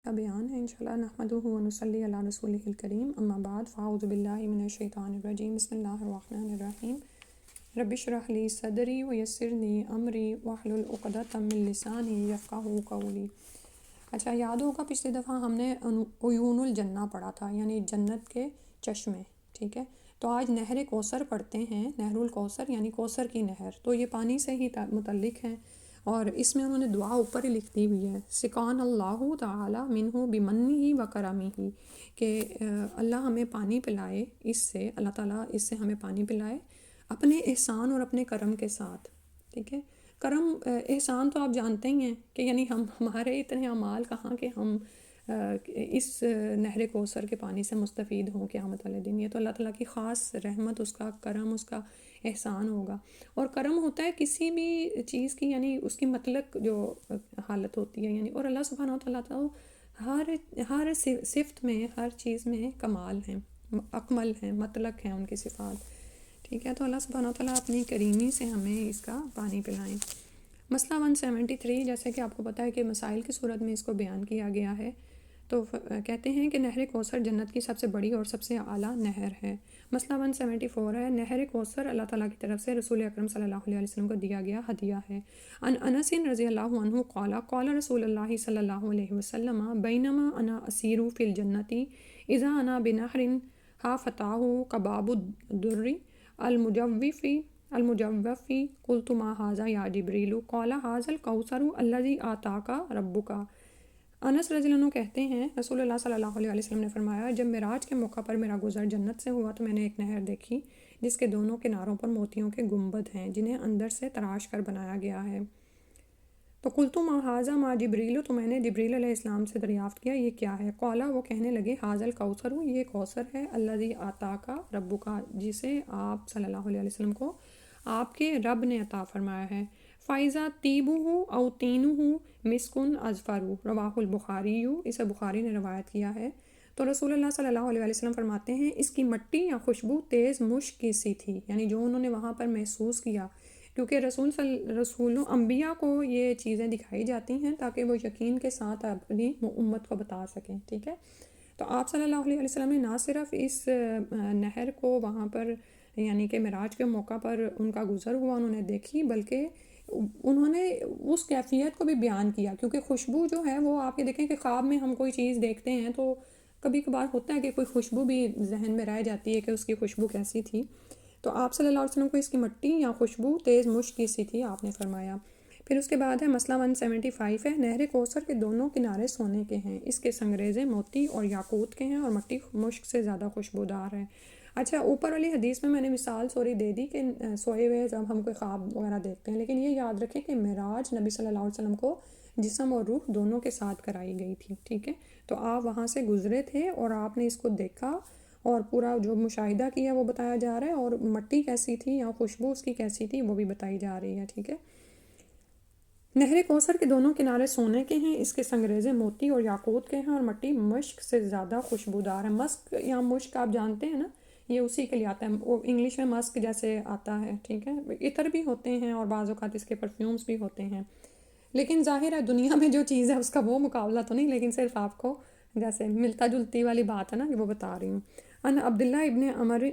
کا بیان ہے انشاءاللہ نحمدہ و نصلی علی رسولہ الکریم اما بعد فاعوذ باللہ من الشیطان الرجیم بسم اللہ الرحمن الرحیم رب اشرح لی صدری ویسر لی امری واحلل عقدۃ من لسانی یفقہوا قولی۔ اچھا، یاد ہوگا پچھلی دفعہ ہم نے عیون الجنہ پڑھا تھا، یعنی جنت کے چشمے، ٹھیک ہے۔ تو آج نہر کوثر پڑھتے ہیں، نہر الکوثر یعنی کوثر کی نہر، تو یہ پانی سے ہی متعلق ہیں، اور اس میں انہوں نے دعا اوپر ہی لکھ دی ہوئی ہے، سقان اللہ تعالی منہ بمنہ و کرمہ، کہ اللہ ہمیں پانی پلائے اس سے، اللہ تعالیٰ اس سے ہمیں پانی پلائے اپنے احسان اور اپنے کرم کے ساتھ، ٹھیک ہے۔ کرم احسان تو آپ جانتے ہی ہیں کہ یعنی ہمارے اتنے اعمال کہاں کہ ہم اس نہر کوثر کے پانی سے مستفید ہوں قیامت والے دن، یہ تو اللہ تعالیٰ کی خاص رحمت، اس کا کرم، اس کا احسان ہوگا۔ اور کرم ہوتا ہے کسی بھی چیز کی، یعنی اس کی مطلق جو حالت ہوتی ہے، یعنی اور اللہ سبحانہ و تعالیٰ تو ہر صفت میں، ہر چیز میں کمال ہیں، اکمل ہیں، مطلق ہیں ان کی صفات، ٹھیک ہے۔ تو اللہ سبحانہ و تعالیٰ اپنی کریمی سے ہمیں اس کا پانی پلائیں۔ مسئلہ 173، جیسے کہ آپ کو پتہ ہے کہ مسائل کی صورت میں اس کو بیان کیا گیا ہے، تو کہتے ہیں کہ نہر کوثر جنت کی سب سے بڑی اور سب سے اعلیٰ نہر ہے۔ مسئلہ 174 ہے، نہر کوثر اللہ تعالیٰ کی طرف سے رسول اکرم صلی اللہ علیہ وسلم کو دیا گیا ہدیہ ہے۔ ان انس رضی اللہ عنہ قال قال رسول اللہ صلی اللہ علیہ وسلم بینما انا اسیر فی الجنت اذا انا بنہر حافتاہ کباب الدر المجوف قلت ما ھذا یا جبریل قال ھذا الکوثر الذی آتاک ربک۔ انس رضی اللہ عنہ کہتے ہیں رسول اللہ صلی اللہ علیہ وسلم نے فرمایا، جب معراج کے موقع پر میرا گزر جنت سے ہوا تو میں نے ایک نہر دیکھی جس کے دونوں کناروں پر موتیوں کے گنبد ہیں جنہیں اندر سے تراش کر بنایا گیا ہے۔ تو قلت ما ھذا ما جبریل، تو میں نے جبریل علیہ السلام سے دریافت کیا یہ کیا ہے؟ قالا، وہ کہنے لگے ھذا الکوثر، یہ کوثر ہے، الذی آتاک ربک، جسے آپ صلی اللہ علیہ وسلم کو آپ کے رب نے عطا فرمایا ہے۔ فائزہ طیبہ او تینہ مسکن ازفر، رواہ البخاری، اسے بخاری نے روایت کیا ہے۔ تو رسول اللہ صلی اللہ علیہ وسلم فرماتے ہیں اس کی مٹی یا خوشبو تیز مشک کی سی تھی، یعنی جو انہوں نے وہاں پر محسوس کیا، کیونکہ رسولوں انبیاء کو یہ چیزیں دکھائی جاتی ہیں تاکہ وہ یقین کے ساتھ اپنی امت کو بتا سکیں، ٹھیک ہے۔ تو آپ صلی اللہ علیہ وسلم نے نہ صرف اس نہر کو وہاں پر یعنی کہ معراج کے موقع پر ان کا گزر ہوا انہوں نے دیکھی، بلکہ انہوں نے اس کیفیت کو بھی بیان کیا، کیونکہ خوشبو جو ہے وہ آپ یہ دیکھیں کہ خواب میں ہم کوئی چیز دیکھتے ہیں تو کبھی کبھار ہوتا ہے کہ کوئی خوشبو بھی ذہن میں رہ جاتی ہے کہ اس کی خوشبو کیسی تھی، تو آپ صلی اللہ علیہ وسلم کو اس کی مٹی یا خوشبو تیز مشک کی سی تھی، آپ نے فرمایا۔ پھر اس کے بعد ہے مسئلہ 175 ہے، نہر کوثر کے دونوں کنارے سونے کے ہیں، اس کے سنگریزے موتی اور یاقوت کے ہیں اور مٹی مشک سے زیادہ خوشبودار ہے۔ اچھا، اوپر والی حدیث میں نے مثال دے دی کہ سوئے ہوئے جب ہم کوئی خواب وغیرہ دیکھتے ہیں، لیکن یہ یاد رکھیں کہ معراج نبی صلی اللہ علیہ وسلم کو جسم اور روح دونوں کے ساتھ کرائی گئی تھی، ٹھیک ہے۔ تو آپ وہاں سے گزرے تھے اور آپ نے اس کو دیکھا اور پورا جو مشاہدہ کیا وہ بتایا جا رہا ہے، اور مٹی کیسی تھی یا خوشبو اس کی کیسی تھی وہ بھی بتائی جا رہی ہے، ٹھیک ہے۔ نہر کوثر کے دونوں کنارے سونے کے ہیں، اس کے سنگریزے موتی اور یاقوت کے ہیں اور مٹی مشک سے زیادہ خوشبودار ہے۔ مسک یا مشک آپ جانتے ہیں نا، یہ اسی کے لیے آتا ہے، وہ انگلش میں مسک جیسے آتا ہے، ٹھیک ہے۔ عطر بھی ہوتے ہیں اور بعض اوقات اس کے پرفیومز بھی ہوتے ہیں، لیکن ظاہر ہے دنیا میں جو چیز ہے اس کا وہ مقابلہ تو نہیں، لیکن صرف آپ کو جیسے ملتا جلتی والی بات ہے نا کہ وہ بتا رہی ہوں۔ ان عبداللہ ابن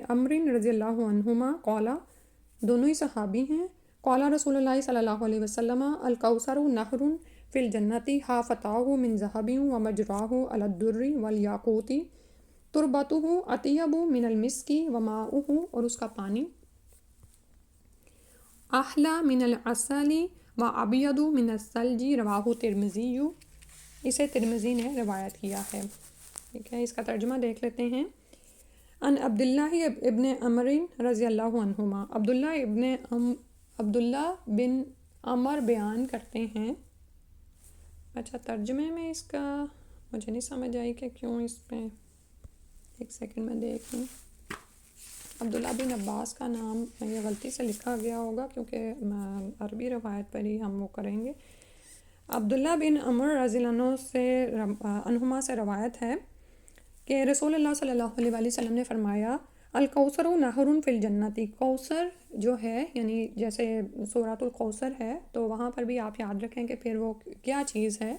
عمر رضی اللہ عنہما قالا، دونوں ہی صحابی ہیں، قالا رسول اللہ صلی اللہ علیہ وسلم الکوثر نہر فی الجنت حافتاہ من ذہب ومجراہ علی الدر والیاقوت تربتہ اطیب من المسک وماؤہ، اور اس کا پانی احلی من العسل وابید من الثلج، رواہ ترمذی، اسے ترمذی نے روایت کیا ہے، ٹھیک ہے۔ اس کا ترجمہ دیکھ لیتے ہیں۔ ان عبداللہ ابن عمر رضی اللہ عنہما، عبداللہ بن عمر بیان کرتے ہیں۔ اچھا، ترجمے میں اس کا مجھے نہیں سمجھ آئی کہ کیوں اس میں، ایک سیکنڈ میں دیکھ لوں۔ عبداللہ بن عباس کا نام یہ غلطی سے لکھا گیا ہوگا کیونکہ عربی روایت پر ہی ہم وہ کریں گے۔ عبداللہ بن عمر رضی اللہ عنہما سے روایت ہے کہ رسول اللہ صلی اللہ علیہ وسلم نے فرمایا، الکوثر نہر فی الجنت، کوثر جو ہے یعنی جیسے سورۃ الکوثر ہے تو وہاں پر بھی آپ یاد رکھیں کہ پھر وہ کیا چیز ہے۔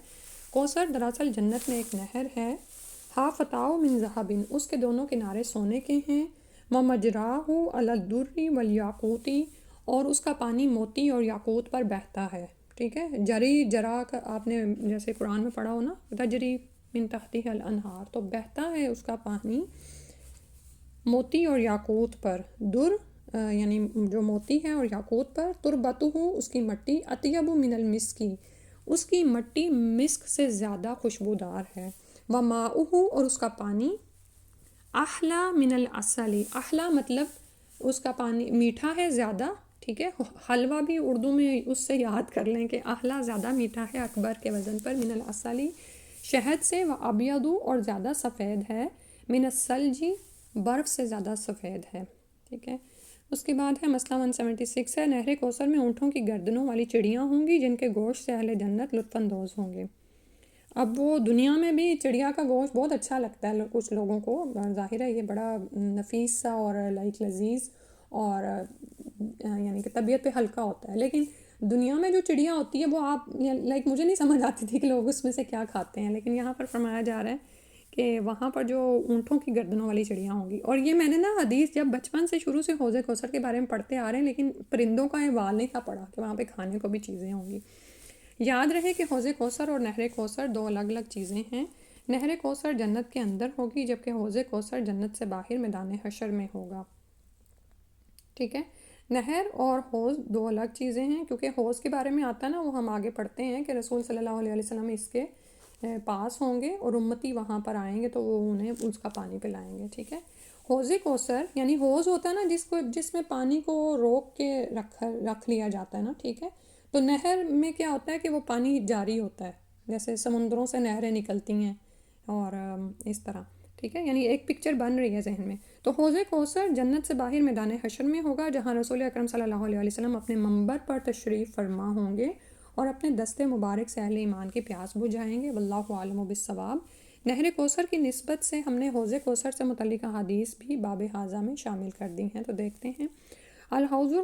کوثر دراصل جنت میں ایک نہر ہے، حافتاؤ من ذہبن، اس کے دونوں کنارے سونے کے ہیں، ومجراہ علی الدر والیاقوتی، اور اس کا پانی موتی اور یاقوت پر بہتا ہے، ٹھیک ہے. جری جرا کا آپ نے جیسے قرآن میں پڑھا ہو نا، تجری من تحتها الانہار، تو بہتا ہے اس کا پانی موتی اور یاقوت پر. در یعنی جو موتی ہے اور یاقوت پر، تربتہ اس کی مٹی، اطیب من المسکی، اس کی مٹی مسک سے زیادہ خوشبودار ہے. وماؤہ اور اس کا پانی، احلا من العسل، احلا مطلب اس کا پانی میٹھا ہے زیادہ، ٹھیک ہے. حلوہ بھی اردو میں اس سے یاد کر لیں کہ احلا زیادہ میٹھا ہے اکبر کے وزن پر، من العسل شہد سے، و ابیض اور زیادہ سفید ہے، من الثلج برف سے زیادہ سفید ہے، ٹھیک ہے. اس کے بعد ہے مسئلہ 176 ہے، نہر کوثر میں اونٹوں کی گردنوں والی چڑیاں ہوں گی جن کے گوشت سے اہل جنت لطف اندوز ہوں گے. اب وہ دنیا میں بھی چڑیا کا گوشت بہت اچھا لگتا ہے کچھ لوگوں کو، ظاہر ہے یہ بڑا نفیس سا اور لذیذ اور یعنی کہ طبیعت پہ ہلکا ہوتا ہے، لیکن دنیا میں جو چڑیا ہوتی ہے وہ آپ مجھے نہیں سمجھ آتی تھی کہ لوگ اس میں سے کیا کھاتے ہیں، لیکن یہاں پر فرمایا جا رہا ہے کہ وہاں پر جو اونٹوں کی گردنوں والی چڑیاں ہوں گی. اور یہ میں نے نا حدیث جب بچپن سے شروع سے حوض کوثر کے بارے میں پڑھتے آ رہے ہیں، لیکن پرندوں کا احوال نہیں تھا پڑھا کہ وہاں پہ کھانے کو بھی چیزیں ہوں گی. یاد رہے کہ حوض کوثر اور نہر کوثر دو الگ الگ چیزیں ہیں. نہر کوثر جنت کے اندر ہوگی جبکہ حوض کوثر جنت سے باہر میدان حشر میں ہوگا، ٹھیک ہے. نہر اور حوض دو الگ چیزیں ہیں، کیونکہ حوض کے بارے میں آتا نا، وہ ہم آگے پڑھتے ہیں کہ رسول صلی اللہ علیہ وسلم اس کے پاس ہوں گے اور امتی وہاں پر آئیں گے تو وہ انہیں اس کا پانی پلائیں گے، ٹھیک ہے. حوض کوثر یعنی حوض ہوتا ہے نا جس میں پانی کو روک کے رکھ لیا جاتا ہے نا، ٹھیک ہے. تو نہر میں کیا ہوتا ہے کہ وہ پانی جاری ہوتا ہے، جیسے سمندروں سے نہریں نکلتی ہیں اور اس طرح، ٹھیک ہے. یعنی ایک پکچر بن رہی ہے ذہن میں. تو حوض کوثر جنت سے باہر میدان حشر میں ہوگا جہاں رسول اکرم صلی اللہ علیہ وسلم اپنے منبر پر تشریف فرما ہوں گے اور اپنے دستے مبارک سے اہل ایمان کی پیاس بجھائیں گے. واللہ عالم بالصواب. نہر کوثر کی نسبت سے ہم نے حوض کوثر سے متعلقہ حدیث بھی باب حاضہ میں شامل کر دی ہیں، تو دیکھتے ہیں. الحوض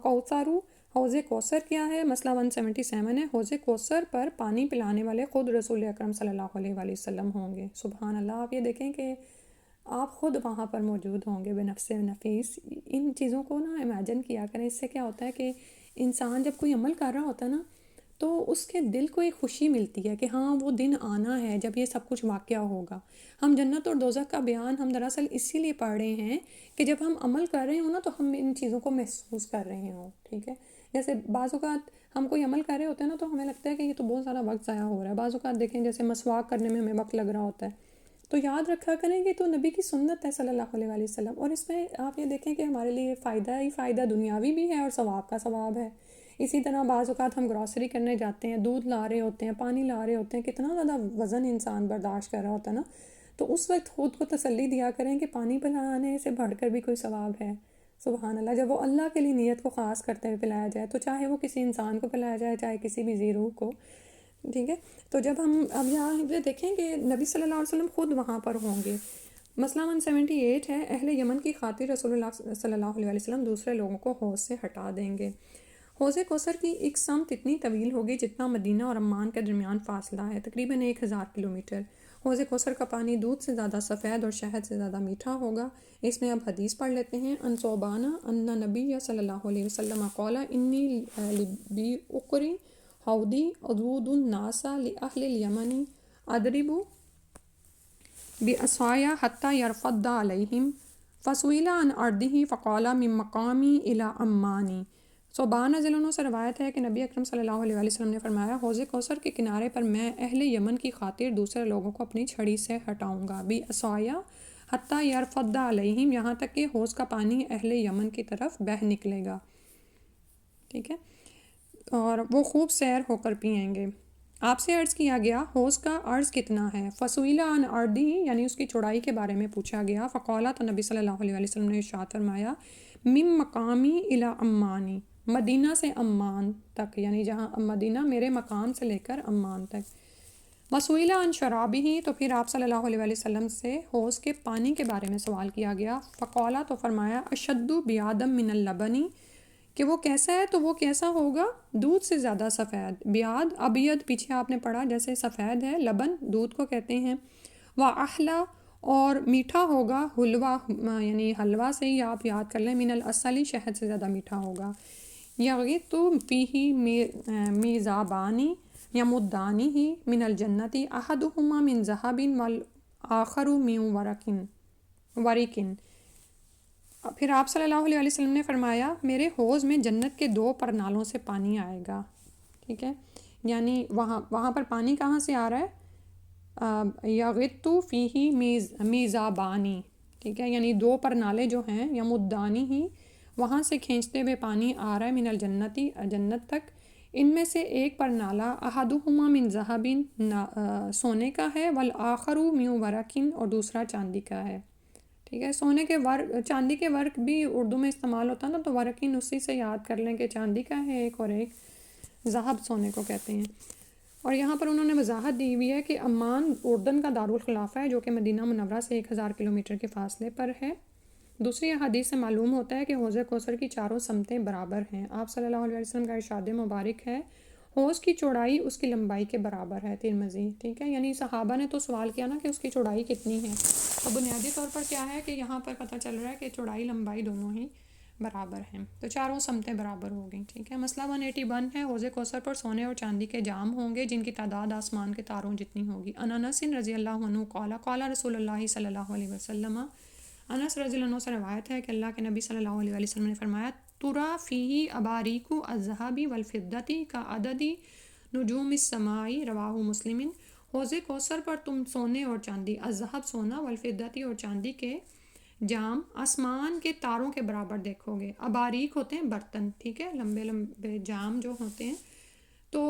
کوثر، حوض کوثر کیا ہے؟ مسئلہ 177 ہے. حوض کوثر پر پانی پلانے والے خود رسول اکرم صلی اللہ علیہ وآلہ وسلم ہوں گے. سبحان اللہ. آپ یہ دیکھیں کہ آپ خود وہاں پر موجود ہوں گے بنفس نفیس. ان چیزوں کو نا امیجن کیا کریں. اس سے کیا ہوتا ہے کہ انسان جب کوئی عمل کر رہا ہوتا ہے نا تو اس کے دل کو ایک خوشی ملتی ہے کہ ہاں وہ دن آنا ہے جب یہ سب کچھ واقعہ ہوگا. ہم جنت اور دوزخ کا بیان ہم دراصل اسی لیے پڑھ رہے ہیں کہ جب ہم عمل کر رہے ہوں نا تو ہم ان چیزوں کو محسوس کر رہے ہوں، ٹھیک ہے. جیسے بعض اوقات ہم کوئی عمل کر رہے ہوتے ہیں نا تو ہمیں لگتا ہے کہ یہ تو بہت زیادہ وقت ضائع ہو رہا ہے. بعض اوقات دیکھیں جیسے مسواک کرنے میں ہمیں وقت لگ رہا ہوتا ہے، تو یاد رکھا کریں کہ تو نبی کی سنت ہے صلی اللہ علیہ وآلہ وسلم. اور اس میں آپ یہ دیکھیں کہ ہمارے لیے فائدہ ہی فائدہ دنیاوی بھی ہے اور ثواب کا ثواب ہے. اسی طرح بعض اوقات ہم گروسری کرنے جاتے ہیں، دودھ لا رہے ہوتے ہیں، پانی لا رہے ہوتے ہیں، کتنا زیادہ وزن انسان برداشت کر رہا ہوتا ہے نا، تو اس وقت خود کو تسلی دیا کریں کہ پانی پلانے سے بڑھ کر بھی کوئی ثواب ہے. سبحان اللہ. جب وہ اللہ کے لیے نیت کو خاص کرتے ہوئے پلایا جائے، تو چاہے وہ کسی انسان کو پلایا جائے چاہے کسی بھی ذی روح کو، ٹھیک ہے. تو جب ہم اب یہاں دیکھیں کہ نبی صلی اللہ علیہ وسلم خود وہاں پر ہوں گے. مسئلہ 178 ہے. اہل یمن کی خاطر رسول اللہ صلی اللہ علیہ وسلم دوسرے لوگوں کو حوض سے ہٹا دیں گے. حوض کوثر کی ایک سمت اتنی طویل ہوگی جتنا مدینہ اور عمان کے درمیان فاصلہ ہے، تقریباً 1000 کلومیٹر. حوض کوثر کا پانی دودھ سے زیادہ سفید اور شہد سے زیادہ میٹھا ہوگا. اس میں اب حدیث پڑھ لیتے ہیں. ان ثوبان ان نبی صلی اللہ علیہ وسلم قال انی لبی اقری حودی ادود الناس لاہل الیمن اضرب بعصای حتی یرفد علیہم فسئل عن ارضہ فقال من مقامی الی عمانی. صوبان رضی اللہ عنہ سے روایت ہے کہ نبی اکرم صلی اللہ علیہ وسلم نے فرمایا، حوض کوثر کے کنارے پر میں اہل یمن کی خاطر دوسرے لوگوں کو اپنی چھڑی سے ہٹاؤں گا. بعصای حتی یرفد علیہم، یہاں تک کہ حوض کا پانی اہل یمن کی طرف بہہ نکلے گا، ٹھیک ہے، اور وہ خوب سیر ہو کر پئیں گے. آپ سے عرض کیا گیا حوض کا عرض کتنا ہے؟ فسئل عن ارضہ، یعنی اس کی چوڑائی کے بارے میں پوچھا گیا. فقالا، تو نبی صلی اللہ علیہ وسلم نے ارشاد فرمایا، من مقامی الی عمانی، مدینہ سے عمان تک، یعنی جہاں مدینہ میرے مقام سے لے کر عمان تک. وسئل عن شرابہ، تو پھر آپ صلی اللہ علیہ وسلم سے حوض کے پانی کے بارے میں سوال کیا گیا. فقالا، تو فرمایا، اشد بیادم من اللبن، کہ وہ کیسا ہے، تو وہ کیسا ہوگا؟ دودھ سے زیادہ سفید، بیاد ابید پیچھے آپ نے پڑھا جیسے سفید ہے، لبن دودھ کو کہتے ہیں، احلا اور میٹھا ہوگا، حلوہ یعنی حلوہ سے ہی آپ یاد کر لیں، من العسل شہد سے زیادہ میٹھا ہوگا، یغیۃ فیہ میزابانی یا مدانی ہی من الجنتی احدہما من ذہب والآخر من ورقن۔ پھر آپ صلی اللہ علیہ وسلم نے فرمایا میرے حوض میں جنت کے 2 پرنالوں سے پانی آئے گا، ٹھیک ہے، یعنی وہاں پر پانی کہاں سے آ رہا ہے؟ یغیۃ فیہ میزابانی، ٹھیک ہے، یعنی 2 پرنالے جو ہیں یا مدانی ہی، وہاں سے کھینچتے ہوئے پانی آ رہا ہے من الجنتی جنت تک، ان میں سے ایک پرنالہ احدہما من ذہب سونے کا ہے، والآخر من ورق اور دوسرا چاندی کا ہے، ٹھیک ہے۔ سونے کے ورق، چاندی کے ورق بھی اردو میں استعمال ہوتا ہے نا، تو ورقین اسی سے یاد کر لیں کہ چاندی کا ہے ایک، اور ایک ذہب سونے کو کہتے ہیں۔ اور یہاں پر انہوں نے وضاحت دی ہوئی ہے کہ عمان اردن کا دارالخلافہ ہے جو کہ مدینہ منورہ سے 1000 کلومیٹر کے فاصلے پر ہے۔ دوسری احادیث سے معلوم ہوتا ہے کہ حوض کوثر کی چاروں سمتیں برابر ہیں۔ آپ صلی اللہ علیہ وسلم کا ارشاد مبارک ہے حوض کی چوڑائی اس کی لمبائی کے برابر ہے، ترمذی، ٹھیک ہے، یعنی صحابہ نے تو سوال کیا نا کہ اس کی چوڑائی کتنی ہے، تو بنیادی طور پر کیا ہے کہ یہاں پر پتہ چل رہا ہے کہ چوڑائی لمبائی دونوں ہی برابر ہیں، تو چاروں سمتیں برابر ہو گئیں، ٹھیک ہے۔ مسئلہ 181 ہے، حوض کوثر پر سونے اور چاندی کے جام ہوں گے جن کی تعداد آسمان کے تاروں جتنی ہوگی۔ ان انس رضی اللہ عنہ قال قال رسول اللہ صلی اللہ علیہ وسلم، انس رضی اللہ عنہ سے روایت ہے کہ اللہ کے نبی صلی اللہ علیہ وسلم نے فرمایا ترا فیہ اباریک الذھب والفضة کعدد نجوم السماء، رواہ مسلم۔ حوض کوثر پر تم سونے اور چاندی، الذھب سونا، والفضة اور چاندی کے جام آسمان کے تاروں کے برابر دیکھو گے۔ اباریک ہوتے ہیں برتن، ٹھیک ہے، لمبے لمبے جام جو ہوتے ہیں، تو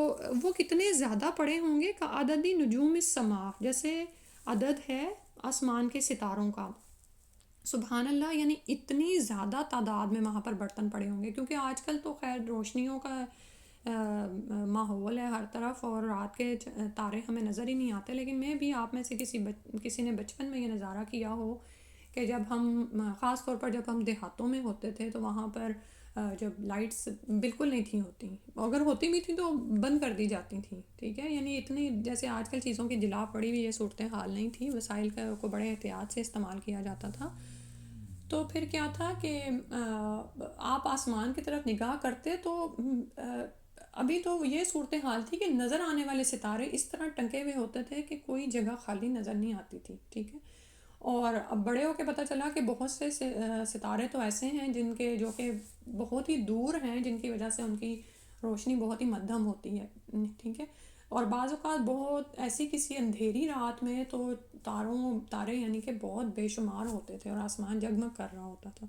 وہ کتنے زیادہ پڑے ہوں گے، کعدد نجوم السماء، جیسے عدد ہے آسمان کے ستاروں کا، سبحان اللہ، یعنی اتنی زیادہ تعداد میں وہاں پر برتن پڑے ہوں گے، کیونکہ آج کل تو خیر روشنیوں کا ماحول ہے ہر طرف، اور رات کے تارے ہمیں نظر ہی نہیں آتے، لیکن میں بھی آپ میں سے کسی نے بچپن میں یہ نظارہ کیا ہو کہ جب ہم خاص طور پر جب ہم دیہاتوں میں ہوتے تھے تو وہاں پر جب لائٹس بالکل نہیں تھیں ہوتی، اگر ہوتی بھی تھیں تو بند کر دی جاتی تھیں، ٹھیک ہے، یعنی اتنی جیسے آج کل چیزوں کی جلا پڑی ہوئی یہ صورت حال نہیں تھی، وسائل کو بڑے احتیاط سے استعمال کیا جاتا تھا۔ تو پھر کیا تھا کہ آپ آسمان کی طرف نگاہ کرتے تو ابھی تو یہ صورتحال تھی کہ نظر آنے والے ستارے اس طرح ٹنکے ہوئے ہوتے تھے کہ کوئی جگہ خالی نظر نہیں آتی تھی، ٹھیک ہے۔ اور اب بڑے ہو کے پتہ چلا کہ بہت سے ستارے تو ایسے ہیں جن کے جو کہ بہت ہی دور ہیں، جن کی وجہ سے ان کی روشنی بہت ہی مدھم ہوتی ہے، ٹھیک ہے، اور بعض اوقات بہت ایسی کسی اندھیری رات میں تو تارے یعنی کہ بہت بے شمار ہوتے تھے اور آسمان جگمگ کر رہا ہوتا تھا۔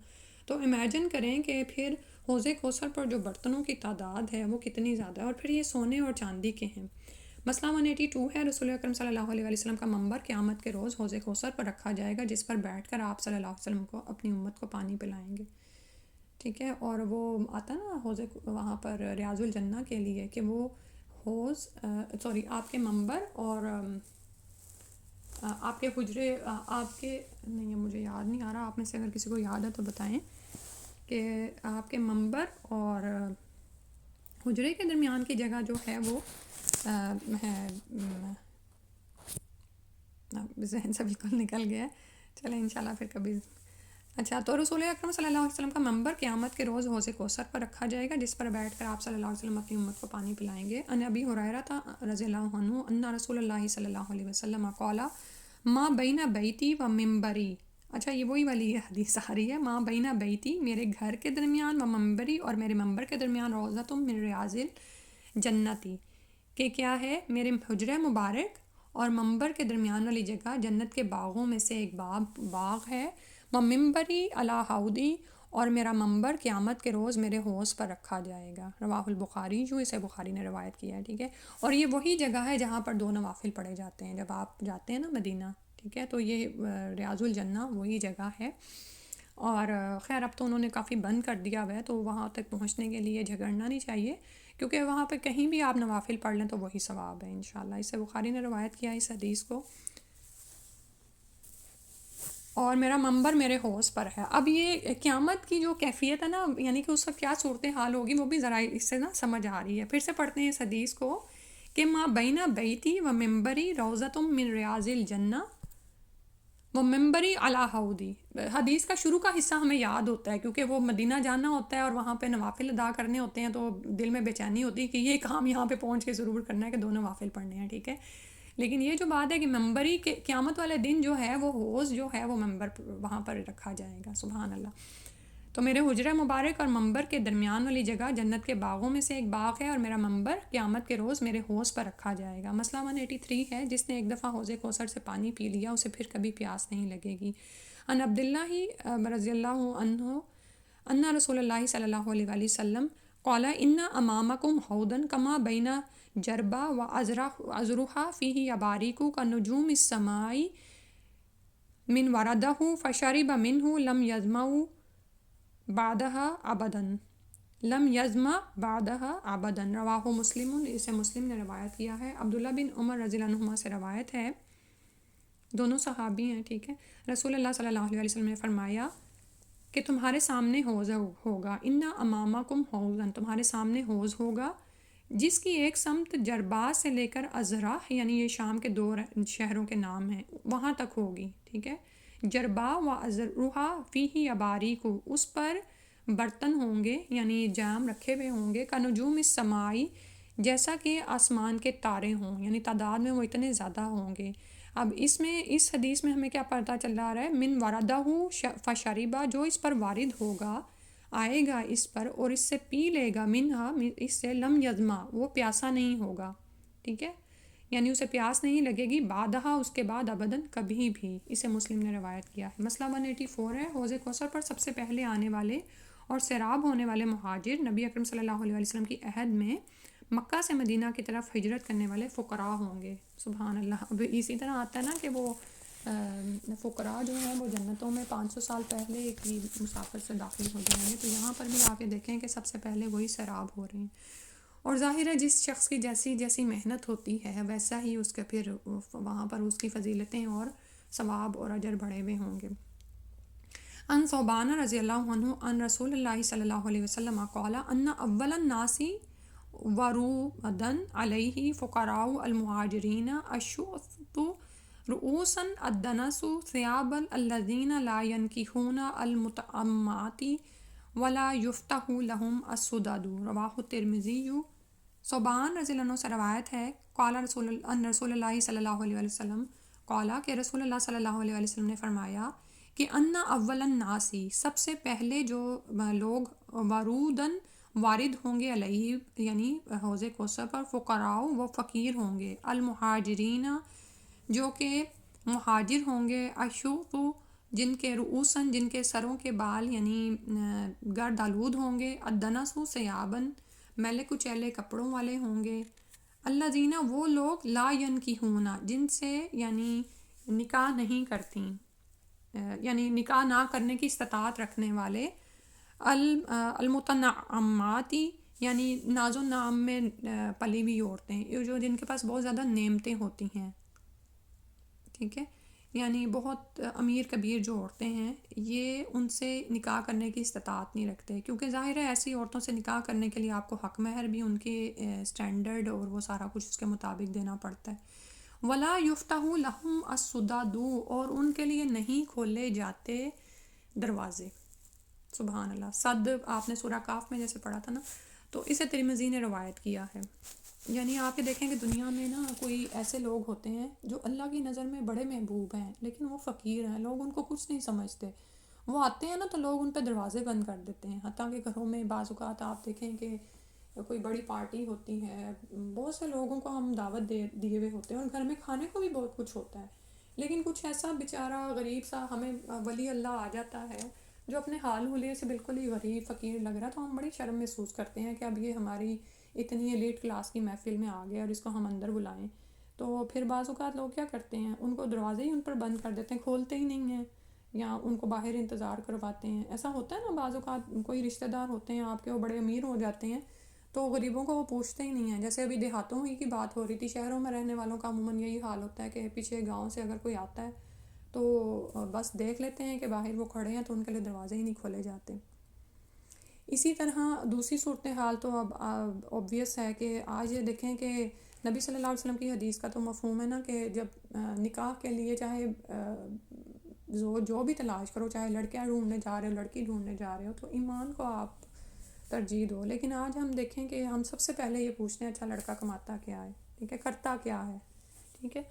تو امیجن کریں کہ پھر حوض کوثر پر جو برتنوں کی تعداد ہے وہ کتنی زیادہ ہے، اور پھر یہ سونے اور چاندی کے ہیں۔ مسئلہ 182 ہے، رسول اکرم صلی اللہ علیہ وسلم کا منبر قیامت کے روز حوض کوثر پر رکھا جائے گا جس پر بیٹھ کر آپ صلی اللہ علیہ وسلم کو اپنی امت کو پانی پلائیں گے، ٹھیک ہے۔ اور وہ آتا نا حوض وہاں پر ریاض الجنہ کے لیے کہ وہ حوض آپ کے منبر اور آپ کے حجرے، آپ کے نہیں، مجھے یاد نہیں آ رہا، آپ میں سے اگر کسی کو یاد ہے تو بتائیں، کہ آپ کے منبر اور حجرے کے درمیان کی جگہ جو ہے وہ ہے، ذہن سے بالکل نکل گیا ہے، چلیں انشاءاللہ پھر کبھی۔ اچھا، تو رسول اکرم صلی اللہ علیہ وسلم کا منبر قیامت کے روز حوض کوثر پر رکھا جائے گا جس پر بیٹھ کر آپ صلی اللہ علیہ وسلم اپنی امت کو پانی پلائیں گے۔ ان ابی ہریرہ رضی اللہ عنہ ان رسول اللہ صلی اللہ علیہ وسلم قال ما بین بیتی و منبری، اچھا یہ وہی والی حدیث آ رہی ہے، ما بین بیتی میرے گھر کے درمیان، و منبری اور میرے منبر کے درمیان، روضۃ من ریاض الجنتی، کہ کیا ہے میرے حجرہ مبارک اور منبر کے درمیان والی جگہ جنت کے باغوں میں سے ایک باغ ہے، و منبری علی حوضی، اور میرا منبر قیامت کے روز میرے حوض پر رکھا جائے گا، رواہ البخاری، جو اسے بخاری نے روایت کیا ہے، ٹھیک ہے۔ اور یہ وہی جگہ ہے جہاں پر 2 نوافل پڑھے جاتے ہیں جب آپ جاتے ہیں نا مدینہ، ٹھیک ہے، تو یہ ریاض الجنہ وہی جگہ ہے۔ اور خیر اب تو انہوں نے کافی بند کر دیا ہوا ہے، تو وہاں تک پہنچنے کے لیے جھگڑنا نہیں چاہیے، کیونکہ وہاں پہ کہیں بھی آپ نوافل پڑھ لیں تو وہی ثواب ہے انشاءاللہ۔ اسے بخاری نے روایت کیا اس حدیث کو۔ اور میرا منبر میرے حوض پر ہے. اب یہ قیامت کی جو کیفیت ہے نا، یعنی کہ اس کا کیا صورتحال ہوگی، وہ بھی ذرا اس سے نا سمجھ آ رہی ہے. پھر سے پڑھتے ہیں اس حدیث کو کہ ما بین بیتی و ممبری روضۃ من ریاض الجنہ وہ ممبری علی حودی. حدیث کا شروع کا حصہ ہمیں یاد ہوتا ہے کیونکہ وہ مدینہ جانا ہوتا ہے اور وہاں پہ نوافل ادا کرنے ہوتے ہیں، تو دل میں بے چینی ہوتی ہے کہ یہ کام یہاں پہ پہنچ کے ضرور کرنا ہے کہ 2 نوافل پڑھنے ہیں. ٹھیک ہے، لیکن یہ جو بات ہے کہ ممبری کے قیامت والے دن جو ہے وہ حوض جو ہے وہ ممبر وہاں پر رکھا جائے گا. سبحان اللہ. تو میرے حجرہ مبارک اور منبر کے درمیان والی جگہ جنت کے باغوں میں سے ایک باغ ہے، اور میرا منبر قیامت کے روز میرے حوض پر رکھا جائے گا. مسئلہ 183 ہے، جس نے ایک دفعہ حوض کوثر سے پانی پی لیا اسے پھر کبھی پیاس نہیں لگے گی. ان عبداللہ رضی اللہ عنہ ان رسول اللہ صلی اللہ علیہ وآلہ وسلم قال ان امامکم حوضا کما بین جربا و ازرحا فیہ یباریک کنجوم السماء من وردہ فشرب منہ لم یظمأ بعدها ابدا لم یظمأ بعدها ابدا. رواہ مسلم، اسے مسلم نے روایت کیا ہے. عبداللہ بن عمر رضی اللہ عنہما سے روایت ہے، دونوں صحابی ہیں. ٹھیک ہے، رسول اللہ صلی اللہ علیہ وسلم نے فرمایا کہ تمہارے سامنے حوض ہوگا، ان امامکم حوضا، تمہارے سامنے حوض ہوگا جس کی ایک سمت جربا سے لے کر ازرا، یعنی یہ شام کے 2 شہروں کے نام ہیں، وہاں تک ہوگی. ٹھیک ہے، جربا و ازرحا فیہ یباریک، اس پر برتن ہوں گے یعنی جام رکھے ہوئے ہوں گے، کنجوم السمائی، جیسا کہ آسمان کے تارے ہوں، یعنی تعداد میں وہ اتنے زیادہ ہوں گے. اب اس حدیث میں ہمیں کیا پتہ چل رہا ہے، من وردہ فشربا، جو اس پر وارد ہوگا، آئے گا اس پر اور اس سے پی لے گا، منہا، اس سے، لم یظمأ، وہ پیاسا نہیں ہوگا. ٹھیک ہے، یعنی اسے پیاس نہیں لگے گی، بعدہا، اس کے بعد، ابداً، کبھی بھی. اسے مسلم نے روایت کیا ہے. مسئلہ 184 ہے، حوض کوثر پر سب سے پہلے آنے والے اور سیراب ہونے والے مہاجر نبی اکرم صلی اللہ علیہ وسلم کی عہد میں مکہ سے مدینہ کی طرف ہجرت کرنے والے فقراء ہوں گے. سبحان اللہ. اب اسی طرح آتا ہے نا کہ وہ فقراء جو ہیں وہ جنتوں میں 500 سال پہلے ایک ہی مسافر سے داخل ہو جائیں گے. تو یہاں پر بھی آ کے دیکھیں کہ سب سے پہلے وہی سیراب ہو رہے ہیں. اور ظاہر ہے جس شخص کی جیسی محنت ہوتی ہے ویسا ہی اس کے پھر وہاں پر اس کی فضیلتیں اور ثواب اور اجر بڑھے ہوئے ہوں گے. ان ثوبان رضی اللہ عنہ ان رسول اللہ صلی اللہ علیہ وسلم قال ان اول الناس وروداً علیہ فقراء المہاجرین الشعث رؤوسا الدنس ثیابا الذین لا ینکحون المطعمات ولا یفتح لهم السدد. رواہ الترمذی. ثوبان رضی اللہ عنہ سے روایت ہے، قال رسول اللہ صلی اللہ علیہ وسلم قال، کہ رسول اللہ صلی اللہ علیہ وسلم نے فرمایا کہ ان اول الناس، سب سے پہلے جو لوگ وروداً وارد ہوں گے علیہ، یعنی حوض کوثر پر، فقراء، وہ فقیر ہوں گے، المہاجرین، جو کہ مہاجر ہوں گے، اشوق، جن کے رؤوساً، جن کے سروں کے بال یعنی گرد آلود ہوں گے، الدنس ثیاباً، میلے کچیلے کپڑوں والے ہوں گے، الذین، وہ لوگ، لا ینکحون، جن سے یعنی نکاح نہیں کرتی، یعنی نکاح نہ کرنے کی استطاعت رکھنے والے، المتنعمات، یعنی ناز و نام میں پلی ہوئی عورتیں، جو جن کے پاس بہت زیادہ نعمتیں ہوتی ہیں. ٹھیک ہے، یعنی بہت امیر کبیر جو عورتیں ہیں یہ ان سے نکاح کرنے کی استطاعت نہیں رکھتے، کیونکہ ظاہر ہے ایسی عورتوں سے نکاح کرنے کے لیے آپ کو حق مہر بھی ان کے اسٹینڈرڈ اور وہ سارا کچھ اس کے مطابق دینا پڑتا ہے. ولا یفتح لهم السدد، اور ان کے لیے نہیں کھولے جاتے دروازے. سبحان اللہ. صد آپ نے سورہ کاف میں جیسے پڑھا تھا نا، تو اسے ترمذی نے روایت کیا ہے. یعنی آپ یہ دیکھیں کہ دنیا میں نا کوئی ایسے لوگ ہوتے ہیں جو اللہ کی نظر میں بڑے محبوب ہیں لیکن وہ فقیر ہیں، لوگ ان کو کچھ نہیں سمجھتے. وہ آتے ہیں نا تو لوگ ان پہ دروازے بند کر دیتے ہیں. حتیٰ کہ گھروں میں بعض اوقات آپ دیکھیں کہ کوئی بڑی پارٹی ہوتی ہے، بہت سے لوگوں کو ہم دعوت دیے ہوئے ہوتے ہیں اور گھر میں کھانے کو بھی بہت کچھ ہوتا ہے، لیکن کچھ ایسا بیچارہ غریب سا ہمیں ولی اللہ آ جاتا ہے جو اپنے حال حلیے سے بالکل ہی غریب فقیر لگ رہا ہے، تو ہم بڑی شرم محسوس کرتے ہیں کہ اب یہ ہماری اتنی ایلیٹ کلاس کی محفل میں آ گیا اور اس کو ہم اندر بلائیں. تو پھر بعض اوقات لوگ کیا کرتے ہیں، ان کو دروازے ہی ان پر بند کر دیتے ہیں، کھولتے ہی نہیں ہیں، یا ان کو باہر انتظار کرواتے ہیں. ایسا ہوتا ہے نا بعض اوقات کوئی رشتہ دار ہوتے ہیں آپ کے، وہ بڑے امیر ہو جاتے ہیں تو غریبوں کو وہ پوچھتے ہی نہیں ہیں. جیسے ابھی دیہاتوں ہی کی بات ہو رہی تھی، شہروں میں رہنے والوں کا عموماً یہی حال ہوتا ہے کہ پیچھے گاؤں سے اگر کوئی آتا ہے تو بس دیکھ لیتے ہیں کہ باہر وہ کھڑے ہیں تو ان کے لیے دروازے ہی نہیں کھولے جاتے۔ اسی طرح دوسری صورتحال تو اب obvious ہے کہ آج یہ دیکھیں کہ نبی صلی اللہ علیہ وسلم کی حدیث کا تو مفہوم ہے نا کہ جب نکاح کے لیے چاہے جو بھی تلاش کرو، چاہے لڑکیاں ڈھونڈنے جا رہے ہو، لڑکی ڈھونڈنے جا رہے ہو، تو ایمان کو آپ ترجیح دو۔ لیکن آج ہم دیکھیں کہ ہم سب سے پہلے یہ پوچھتے ہیں اچھا لڑکا کماتا کیا ہے، ٹھیک ہے، کرتا کیا ہے، ٹھیک ہے۔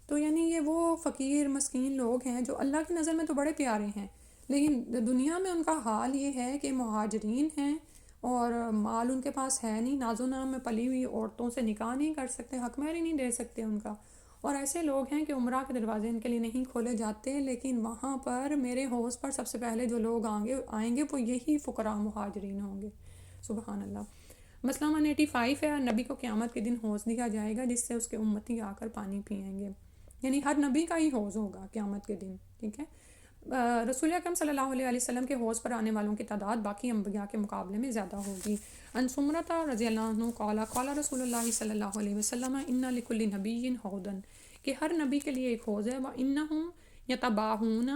تو یعنی یہ وہ فقیر مسکین لوگ ہیں جو اللہ کی نظر میں تو بڑے پیارے ہیں، لیکن دنیا میں ان کا حال یہ ہے کہ مہاجرین ہیں اور مال ان کے پاس ہے نہیں، ناز و نام میں پلی ہوئی عورتوں سے نکاح نہیں کر سکتے، حق مہر ہی نہیں دے سکتے ان کا، اور ایسے لوگ ہیں کہ عمرہ کے دروازے ان کے لیے نہیں کھولے جاتے۔ لیکن وہاں پر میرے حوض پر سب سے پہلے جو لوگ آئیں گے وہ یہی فقراء مہاجرین ہوں گے۔ سبحان اللہ۔ مسئلہ 185 ہے، نبی کو قیامت کے دن حوض دیا جائے گا جس سے اس کے امتی آ کر پانی پئیں گے، یعنی ہر نبی کا ہی حوض ہوگا قیامت کے دن، ٹھیک ہے۔ رسول اکرم صلی اللہ علیہ وسلم کے حوض پر آنے والوں کی تعداد باقی انبیاء کے مقابلے میں زیادہ ہوگی۔ ان سمرۃ رضی اللہ عنہ قال قال رسول اللہ صلی اللہ علیہ وسلم ان لکل نبی حوضا، کہ ہر نبی کے لیے ایک حوض ہے، وانہم یتباہون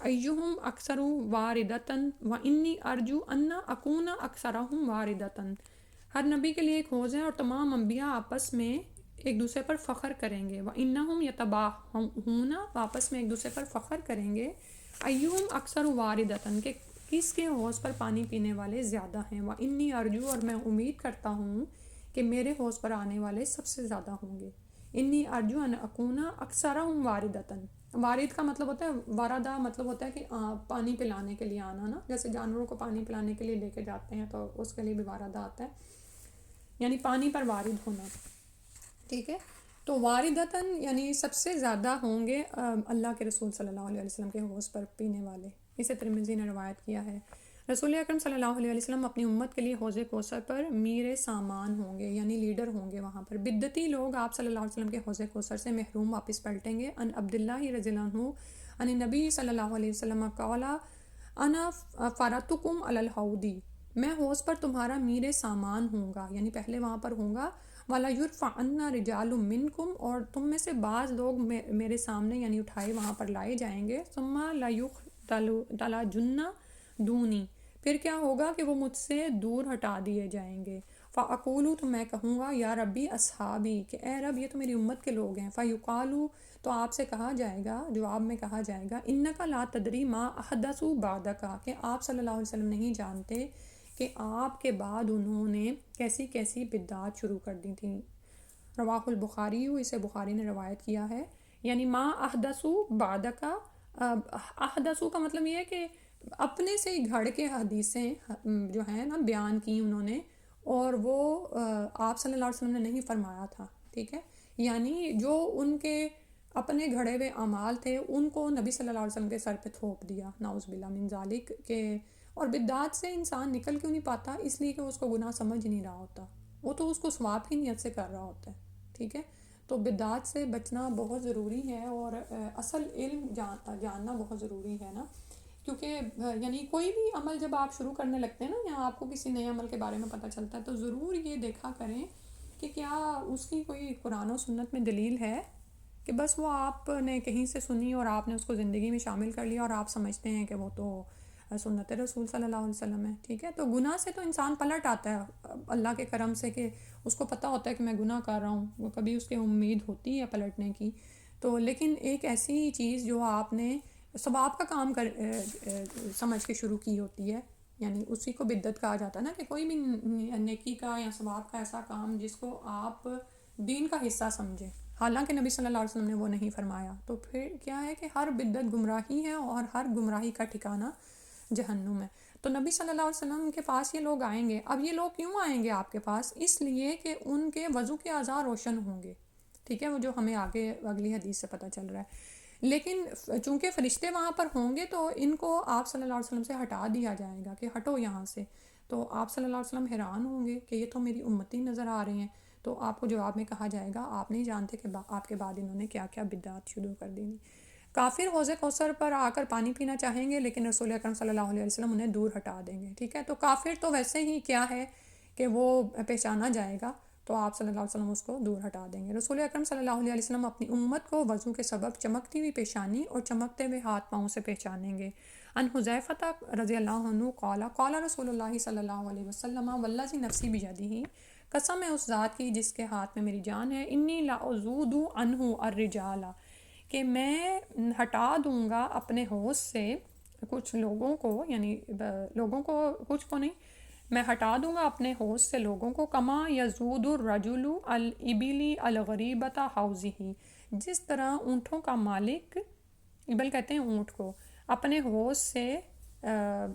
ایہم اکثر واردۃ وانی ارجو ان اکون اکثرہم واردۃ، ہر نبی کے لیے ایک حوض ہے اور تمام انبیاء آپس میں ایک دوسرے پر فخر کریں گے، وَإِنَّهُمْ يَتَبَاهُونَ، آپس میں ایک دوسرے پر فخر کریں گے، أَيُّهُمْ أَكْثَرُ وَارِدَةً، کہ کس کے حوض پر پانی پینے والے زیادہ ہیں، وَإِنِّي أَرْجُو، اور میں امید کرتا ہوں کہ میرے حوض پر آنے والے سب سے زیادہ ہوں گے، إِنِّي أَرْجُو أَنْ أَكُونَ أَكْثَرَهُمْ وَارِدَةً۔ وارد کا مطلب ہوتا ہے، واردہ مطلب ہوتا ہے کہ پانی پلانے کے لیے آنا نا، جیسے جانوروں کو پانی پلانے کے لیے لے کے جاتے ہیں تو اس کے لیے بھی واردہ آتا ہے، یعنی پانی پر وارد ہونا، ٹھیک ہے۔ تو واردتاً یعنی سب سے زیادہ ہوں گے اللہ کے رسول صلی اللہ علیہ وسلم کے حوض پر پینے والے، اسے ترمذی نے روایت کیا ہے۔ رسول اکرم صلی اللہ علیہ وسلم اپنی امت کے لیے حوض کوثر پر میر سامان ہوں گے، یعنی لیڈر ہوں گے وہاں پر۔ بدعتی لوگ آپ صلی اللہ علیہ وسلم کے حوض کوثر سے محروم واپس پلٹیں گے۔ ان عبداللہ رضی اللہ عنہ ان نبی صلی اللہ علیہ وسلم قال انا فرتکم علی الحوض، میں حوض پر تمہارا میر سامان ہوں گا، یعنی پہلے وہاں پر ہوں گا، وَلَا يُرْفَعَنَّ رِجَالٌ مِّنْكُمْ، اور تم میں سے بعض لوگ میرے سامنے یعنی اٹھائے وہاں پر لائے جائیں گے، ثُمَّ لَيُخْتَلَجُنَّ دُونِي، پھر کیا ہوگا کہ وہ مجھ سے دور ہٹا دیے جائیں گے، فَأَقُولُ، تو میں کہوں گا، یا ربی اصحابی، کہ اے رب یہ تو میری امت کے لوگ ہیں، فَيُقَالُ، تو آپ سے کہا جائے گا، جواب میں کہا جائے گا، اِنَّكَ لَا تَدْرِي مَا أَحْدَثُوا بَعْدَكَ، کہ آپ صلی اللہ علیہ وسلم نہیں جانتے کہ آپ کے بعد انہوں نے کیسی کیسی بدعات شروع کر دی تھیں۔ رواہ البخاری، اسے بخاری نے روایت کیا ہے، یعنی ما احدثوا بعدک، احدثوا کا مطلب یہ ہے کہ اپنے سے ہی گھڑ کے حدیثیں جو ہیں نا بیان کی انہوں نے، اور وہ آپ صلی اللہ علیہ وسلم نے نہیں فرمایا تھا، ٹھیک ہے، یعنی جو ان کے اپنے گھڑے ہوئے اعمال تھے ان کو نبی صلی اللہ علیہ وسلم کے سر پہ تھوپ دیا، نعوذ باللہ من ذالک، کہ اور بدعات سے انسان نکل کیوں نہیں پاتا؟ اس لیے کہ اس کو گناہ سمجھ نہیں رہا ہوتا، وہ تو اس کو ثواب کی نیت سے کر رہا ہوتا ہے، ٹھیک ہے۔ تو بدعات سے بچنا بہت ضروری ہے، اور اصل علم جاننا بہت ضروری ہے نا، کیونکہ یعنی کوئی بھی عمل جب آپ شروع کرنے لگتے ہیں نا، یا آپ کو کسی نئے عمل کے بارے میں پتہ چلتا ہے تو ضرور یہ دیکھا کریں کہ کیا اس کی کوئی قرآن و سنت میں دلیل ہے، کہ بس وہ آپ نے کہیں سے سنی اور آپ نے اس کو زندگی میں شامل کر لیا اور آپ سمجھتے ہیں کہ وہ تو سنت رسول صلی اللہ علیہ وسلم ہے، ٹھیک ہے۔ تو گناہ سے تو انسان پلٹ آتا ہے اللہ کے کرم سے، کہ اس کو پتہ ہوتا ہے کہ میں گناہ کر رہا ہوں، وہ کبھی اس کی امید ہوتی ہے پلٹنے کی، تو لیکن ایک ایسی چیز جو آپ نے ثواب کا کام سمجھ کے شروع کی ہوتی ہے، یعنی اسی کو بدعت کہا جاتا ہے نا، کہ کوئی بھی نیکی کا یا ثواب کا ایسا کام جس کو آپ دین کا حصہ سمجھیں، حالانکہ نبی صلی اللہ علیہ وسلم نے وہ نہیں فرمایا، تو پھر کیا ہے کہ ہر بدعت گمراہی ہے اور ہر گمراہی کا ٹھکانہ جہنم ہے۔ تو نبی صلی اللہ علیہ وسلم کے پاس یہ لوگ آئیں گے، اب یہ لوگ کیوں آئیں گے آپ کے پاس؟ اس لیے کہ ان کے وضو کے اعضاء روشن ہوں گے، ٹھیک ہے، وہ جو ہمیں آگے اگلی حدیث سے پتہ چل رہا ہے، لیکن چونکہ فرشتے وہاں پر ہوں گے تو ان کو آپ صلی اللہ علیہ وسلم سے ہٹا دیا جائے گا کہ ہٹو یہاں سے، تو آپ صلی اللہ علیہ وسلم حیران ہوں گے کہ یہ تو میری امتی نظر آ رہے ہیں، تو آپ کو جواب میں کہا جائے گا آپ نہیں جانتے کہ آپ کے بعد انہوں نے کیا کیا بدعات شروع کر دی۔ کافر حوض کوثر پر آ کر پانی پینا چاہیں گے لیکن رسول اکرم صلی اللہ علیہ وسلم انہیں دور ہٹا دیں گے، ٹھیک ہے۔ تو کافر تو ویسے ہی کیا ہے کہ وہ پہچانا جائے گا، تو آپ صلی اللہ علیہ وسلم اس کو دور ہٹا دیں گے۔ رسول اکرم صلی اللہ علیہ وسلم اپنی امت کو وضو کے سبب چمکتی ہوئی پیشانی اور چمکتے ہوئے ہاتھ پاؤں سے پہچانیں گے۔ ان حذیفہ رضی اللہ عنہ قال رسول اللہ صلی اللہ علیہ وسلم والذی نفسی بیدہ، قسم ہے اس ذات کی جس کے ہاتھ میں میری جان ہے، انی لاذود عنہ الرجال، کہ میں ہٹا دوں گا اپنے ہوش سے کچھ لوگوں کو، یعنی لوگوں کو، کچھ کو نہیں، میں ہٹا دوں گا اپنے ہوش سے لوگوں کو، کما یزود الرجل الابلی الغریبۃ حوضہ، جس طرح اونٹوں کا مالک، ابل کہتے ہیں اونٹ کو، اپنے ہوش سے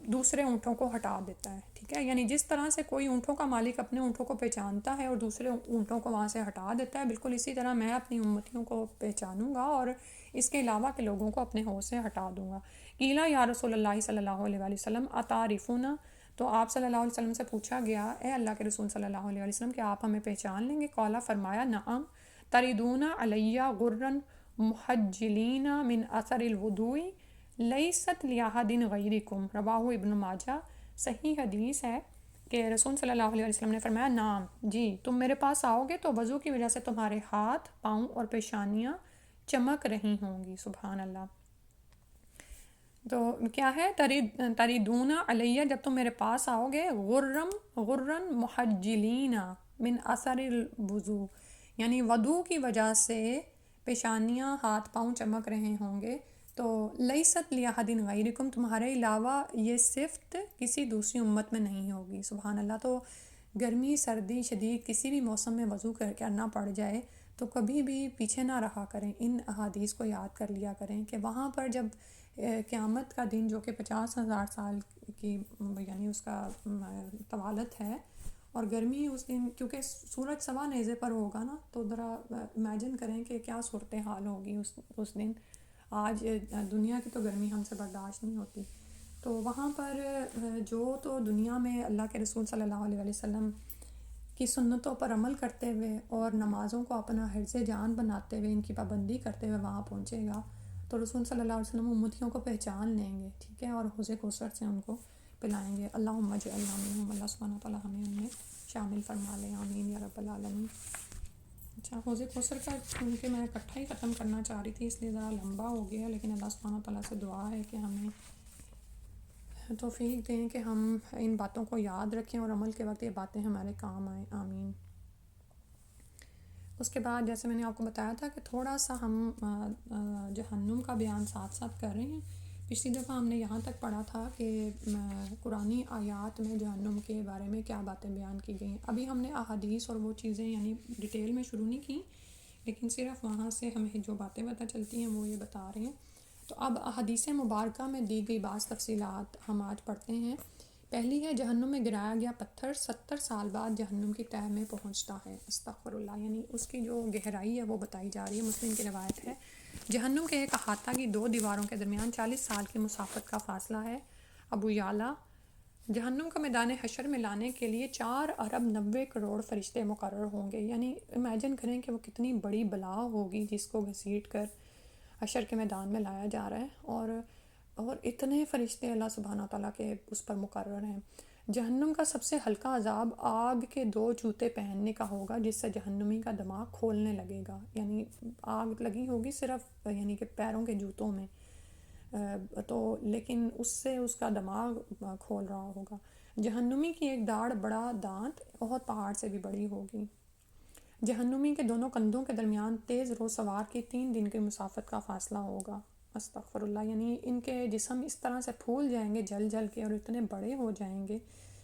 دوسرے اونٹوں کو ہٹا دیتا ہے، ٹھیک ہے، یعنی جس طرح سے کوئی اونٹوں کا مالک اپنے اونٹوں کو پہچانتا ہے اور دوسرے اونٹوں کو وہاں سے ہٹا دیتا ہے، بالکل اسی طرح میں اپنی امتیوں کو پہچانوں گا اور اس کے علاوہ کے لوگوں کو اپنے ہوش سے ہٹا دوں گا۔ قیلا یا رسول اللہ صلی اللہ علیہ وآلہ وسلم اتعرفون، تو آپ صلی اللہ علیہ وسلم سے پوچھا گیا، اے اللہ کے رسول صلی اللہ علیہ وسلم، کہ آپ ہمیں پہچان لیں گے؟ قالا، فرمایا، نعم تردون علیہ غرن محجلین من اثر الوضوء لیست لاحد غیرکم، رواہ ابن ماجہ۔ صحیح حدیث ہے کہ رسول صلی اللہ علیہ وسلم نے فرمایا، نعم، جی، تم میرے پاس آؤ گے تو وضو کی وجہ سے تمہارے ہاتھ، پاؤں اور پیشانیاں چمک رہی ہوں گی، سبحان اللہ۔ تو کیا ہے تریدون علیہ، جب تم میرے پاس آؤ گے، غرن محجلین من اثر الوضو، یعنی وضو کی وجہ سے پیشانیاں، ہاتھ پاؤں چمک رہے ہوں گے، تو لیست لاحد غیرکم، تمہارے علاوہ یہ صفت کسی دوسری امت میں نہیں ہوگی، سبحان اللہ۔ تو گرمی، سردی شدید، کسی بھی موسم میں وضو کرنا پڑ جائے تو کبھی بھی پیچھے نہ رہا کریں، ان احادیث کو یاد کر لیا کریں کہ وہاں پر جب قیامت کا دن، جو کہ 50,000 سال کی یعنی اس کا طوالت ہے، اور گرمی اس دن، کیونکہ سورج سوا نیزے پر ہوگا نا، تو ذرا امیجن کریں کہ کیا صورتحال ہوگی اس دن۔ آج دنیا کی تو گرمی ہم سے برداشت نہیں ہوتی، تو وہاں پر جو تو دنیا میں اللہ کے رسول صلی اللہ علیہ وسلم کی سنتوں پر عمل کرتے ہوئے اور نمازوں کو اپنا حرز جان بناتے ہوئے، ان کی پابندی کرتے ہوئے وہاں پہنچے گا، تو رسول صلی اللہ علیہ وسلم امتیوں کو پہچان لیں گے، ٹھیک ہے، اور حوض کوثر سے ان کو پلائیں گے۔ اللہم اجعلنا منہم، اللہ سبحانہ تعالیٰ ہمیں ان میں شامل فرما لیں، آمین یا رب العالمین۔ اچھا، حوض کوثر کا کیونکہ میں اکٹھا ہی ختم کرنا چاہ رہی تھی، اس لیے ذرا لمبا ہو گیا، لیکن اللہ سبحانہ تعالیٰ سے دعا ہے کہ ہمیں توفیق دیں کہ ہم ان باتوں کو یاد رکھیں اور عمل کے وقت یہ باتیں ہمارے کام آئیں، آمین۔ اس کے بعد جیسے میں نے آپ کو بتایا تھا کہ تھوڑا سا ہم جہنم کا بیان ساتھ ساتھ کر رہے ہیں۔ پچھلی دفعہ ہم نے یہاں تک پڑھا تھا کہ قرآنی آیات میں جہنم کے بارے میں کیا باتیں بیان کی گئی ہیں۔ ابھی ہم نے احادیث اور وہ چیزیں یعنی ڈیٹیل میں شروع نہیں کی، لیکن صرف وہاں سے ہمیں جو باتیں پتہ چلتی ہیں وہ یہ بتا رہے ہیں۔ تو اب احادیث مبارکہ میں دی گئی بعض تفصیلات ہم آج پڑھتے ہیں۔ پہلی ہے، جہنم میں گرایا گیا پتھر 70 سال بعد جہنم کی تہہ میں پہنچتا ہے، استغفر اللہ، یعنی اس کی جو گہرائی ہے وہ بتائی جا رہی ہے۔ مسلم کی روایت ہے، جہنم کے ایک احاطہ کی 2 دیواروں کے درمیان 40 سال کی مسافت کا فاصلہ ہے۔ ابو یعلا، جہنم کو میدان حشر میں لانے کے لیے 4 ارب 90 کروڑ فرشتے مقرر ہوں گے، یعنی امیجن کریں کہ وہ کتنی بڑی بلا ہوگی جس کو گھسیٹ کر حشر کے میدان میں لایا جا رہا ہے، اور اتنے فرشتے اللہ سبحانہ تعالیٰ کے اس پر مقرر ہیں۔ جہنم کا سب سے ہلکا عذاب آگ کے 2 جوتے پہننے کا ہوگا، جس سے جہنمی کا دماغ کھولنے لگے گا، یعنی آگ لگی ہوگی صرف یعنی کہ پیروں کے جوتوں میں، تو لیکن اس سے اس کا دماغ کھول رہا ہوگا۔ جہنمی کی ایک داڑھ بڑا دانت احد پہاڑ سے بھی بڑی ہوگی۔ جہنمی کے دونوں کندھوں کے درمیان تیز رو سوار کی 3 دن کی مسافت کا فاصلہ ہوگا، استغفر اللہ، یعنی ان کے جسم اس طرح سے پھول جائیں گے جل جل کے، اور اتنے بڑے ہو جائیں گے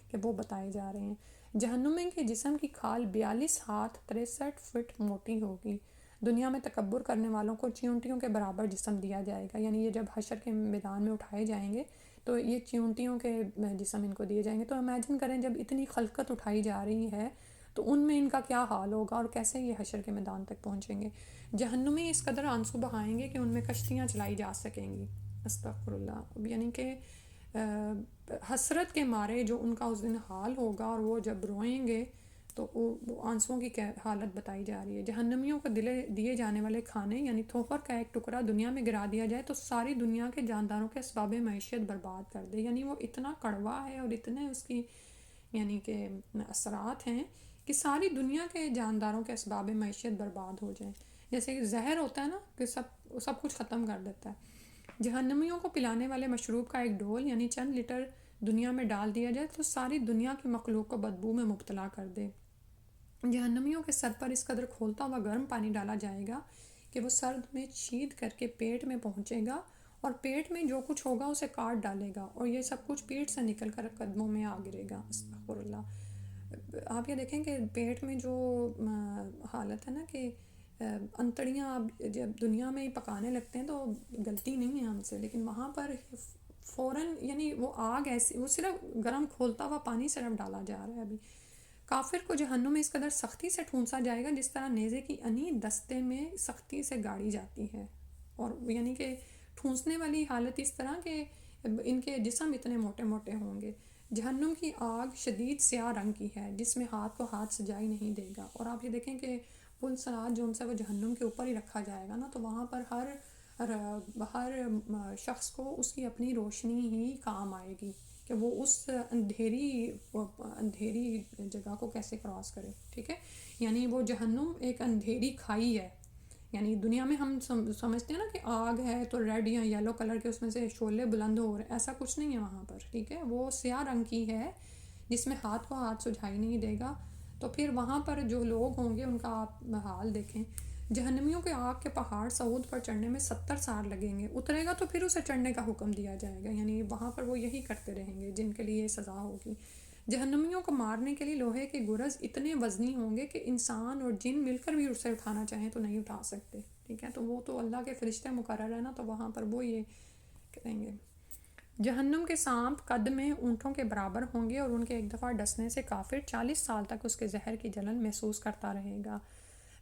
کہ وہ بتائے جا رہے ہیں۔ جہنمی کے جسم کی کھال 42 ہاتھ 63 فٹ موٹی ہوگی۔ دنیا میں تکبر کرنے والوں کو چیونٹیوں کے برابر جسم دیا جائے گا، یعنی یہ جب حشر کے میدان میں اٹھائے جائیں گے تو یہ چیونٹیوں کے جسم ان کو دیے جائیں گے۔ تو امیجن کریں جب اتنی خلقت اٹھائی جا رہی ہے تو ان میں ان کا کیا حال ہوگا اور کیسے یہ حشر کے میدان تک پہنچیں گے۔ جہنمی اس قدر آنسو بہائیں گے کہ ان میں کشتیاں چلائی جا سکیں گی، استغفر اللہ، یعنی کہ حسرت کے مارے جو ان کا اس دن حال ہوگا، اور وہ جب روئیں گے تو وہ آنسوؤں کی حالت بتائی جا رہی ہے۔ جہنمیوں کو دیے جانے والے کھانے یعنی تھوفر کا ایک ٹکڑا دنیا میں گرا دیا جائے تو ساری دنیا کے جانداروں کے اسباب معیشت برباد کر دے، یعنی وہ اتنا کڑوا ہے اور اتنے اس کی یعنی کہ اثرات ہیں کہ ساری دنیا کے جانداروں کے اسباب معیشت برباد ہو جائیں. جیسے کہ زہر ہوتا ہے نا کہ سب کچھ ختم کر دیتا ہے. جہنمیوں کو پلانے والے مشروب کا ایک ڈول یعنی چند لیٹر دنیا میں ڈال دیا جائے تو ساری دنیا کی مخلوق کو بدبو میں مبتلا کر دے. جہنمیوں کے سر پر اس قدر کھولتا ہوا گرم پانی ڈالا جائے گا کہ وہ سرد میں چھید کر کے پیٹ میں پہنچے گا اور پیٹ میں جو کچھ ہوگا اسے کاٹ ڈالے گا اور یہ سب کچھ پیٹ سے نکل کر قدموں میں آ گرے گا. استغفر اللہ. آپ یہ دیکھیں کہ پیٹ میں جو حالت ہے نا کہ انتڑیاں آپ جب دنیا میں ہی پکانے لگتے ہیں تو غلطی نہیں ہے ہم سے، لیکن وہاں پر فوراً یعنی وہ آگ ایسی، وہ صرف گرم کھولتا ہوا پانی صرف ڈالا جا رہا ہے. ابھی کافر کو جہنم میں اس قدر سختی سے ٹھونسا جائے گا جس طرح نیزے کی انی دستے میں سختی سے گاڑی جاتی ہے. اور یعنی کہ ٹھونسنے والی حالت اس طرح کہ ان کے جسم اتنے موٹے موٹے ہوں گے. جہنم کی آگ شدید سیاہ رنگ کی ہے جس میں ہاتھ کو ہاتھ سجائی نہیں دے گا. اور آپ یہ دیکھیں کہ پل صراط جو ان سے وہ جہنم کے اوپر ہی رکھا جائے گا نا، تو وہاں پر ہر شخص کو اس کی اپنی روشنی ہی کام آئے گی کہ وہ اس اندھیری جگہ کو کیسے کراس کرے. ٹھیک ہے، یعنی وہ جہنم ایک اندھیری کھائی ہے. یعنی دنیا میں ہم سمجھتے ہیں نا کہ آگ ہے تو ریڈ یا یلو کلر کے اس میں سے شعلے بلند ہو رہے ہیں، ایسا کچھ نہیں ہے وہاں پر. ٹھیک ہے، وہ سیاہ رنگ کی ہے جس میں ہاتھ کو ہاتھ سجھائی نہیں دے گا. تو پھر وہاں پر جو لوگ ہوں گے ان کا آپ حال دیکھیں. جہنمیوں کے آگ کے پہاڑ صعود پر چڑھنے میں 70 سال لگیں گے. اترے گا تو پھر اسے چڑھنے کا حکم دیا جائے گا، یعنی وہاں پر وہ یہی کرتے رہیں گے جن کے لیے یہ سزا ہوگی. جہنمیوں کو مارنے کے لیے لوہے کے گرز اتنے وزنی ہوں گے کہ انسان اور جن مل کر بھی اسے اٹھانا چاہیں تو نہیں اٹھا سکتے. ٹھیک ہے، تو وہ تو اللہ کے فرشتے مقرر ہے نا، تو وہاں پر وہ یہ کریں گے. جہنم کے سانپ قد میں اونٹوں کے برابر ہوں گے اور ان کے ایک دفعہ ڈسنے سے کافر 40 سال تک اس کے زہر کی جلن محسوس کرتا رہے گا.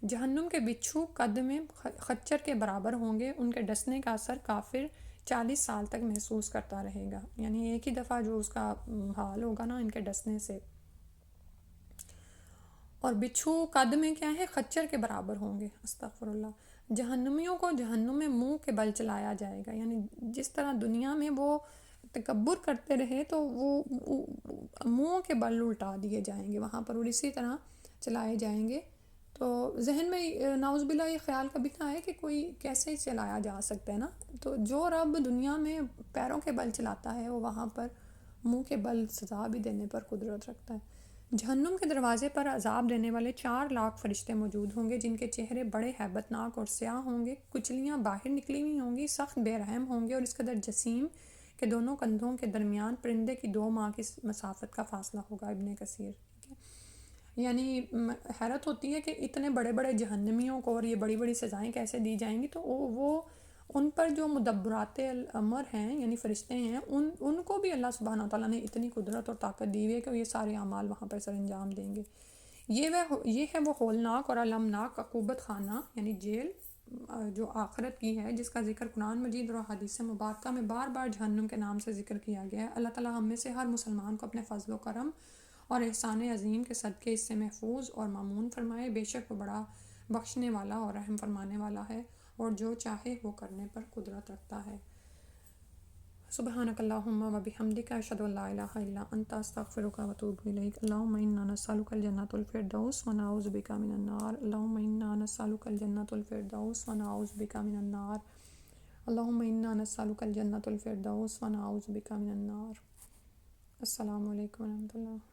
جہنم کے بچھو قد میں خچر کے برابر ہوں گے، ان کے ڈسنے کا اثر کافر 40 سال تک محسوس کرتا رہے گا. یعنی ایک ہی دفعہ جو اس کا حال ہوگا نا ان کے ڈسنے سے. اور بچھو قد میں کیا ہے، خچر کے برابر ہوں گے. استغفر اللہ. جہنمیوں کو جہنم میں منہ کے بل چلایا جائے گا. یعنی جس طرح دنیا میں وہ تکبر کرتے رہے تو وہ منہ کے بل الٹا دیے جائیں گے وہاں پر اور اسی طرح چلائے جائیں گے. تو ذہن میں نعوذ باللہ یہ خیال کبھی نہ آئے کہ کوئی کیسے چلایا جا سکتا ہے نا. تو جو رب دنیا میں پیروں کے بل چلاتا ہے وہ وہاں پر منہ کے بل سزا بھی دینے پر قدرت رکھتا ہے. جہنم کے دروازے پر عذاب دینے والے 4 لاکھ فرشتے موجود ہوں گے جن کے چہرے بڑے ہیبت ناک اور سیاہ ہوں گے. کچلیاں باہر نکلی ہوئی ہوں گی، سخت بے رحم ہوں گے اور اس قدر جسیم کہ دونوں کندھوں کے درمیان پرندے کی 2 ماہ کی مسافت کا فاصلہ ہوگا. ابن کثیر. یعنی حیرت ہوتی ہے کہ اتنے بڑے بڑے جہنمیوں کو اور یہ بڑی بڑی سزائیں کیسے دی جائیں گی. تو وہ ان پر جو مدبرات الامر ہیں یعنی فرشتے ہیں ان کو بھی اللہ سبحانہ تعالیٰ نے اتنی قدرت اور طاقت دی ہوئی ہے کہ یہ سارے اعمال وہاں پر سر انجام دیں گے. یہ ہے وہ ہولناک اور المناک عقوبت خانہ یعنی جیل جو آخرت کی ہے، جس کا ذکر قرآن مجید اور حدیث مبارکہ میں بار بار جہنم کے نام سے ذکر کیا گیا ہے. اللہ تعالیٰ ہم میں سے ہر مسلمان کو اپنے فضل و کرم اور احسان عظیم کے صدقے اس سے محفوظ اور مامون فرمائے. بے شک وہ بڑا بخشنے والا اور رحم فرمانے والا ہے اور جو چاہے وہ کرنے پر قدرت رکھتا ہے. سبحانک اللہم و بحمدک اشہد ان لا الہ الا انت استغفرک و اتوب الیک. اللہم انا نسألک الجنۃ الفردوس و نعوذ بک من النار. اللہم انا نسألک الجنۃ الفردوس و نعوذ بک من النار. اللہم انا نسألک الجنۃ الفردوس و نعوذ بک من النار. السلام علیکم و رحمۃ اللہ.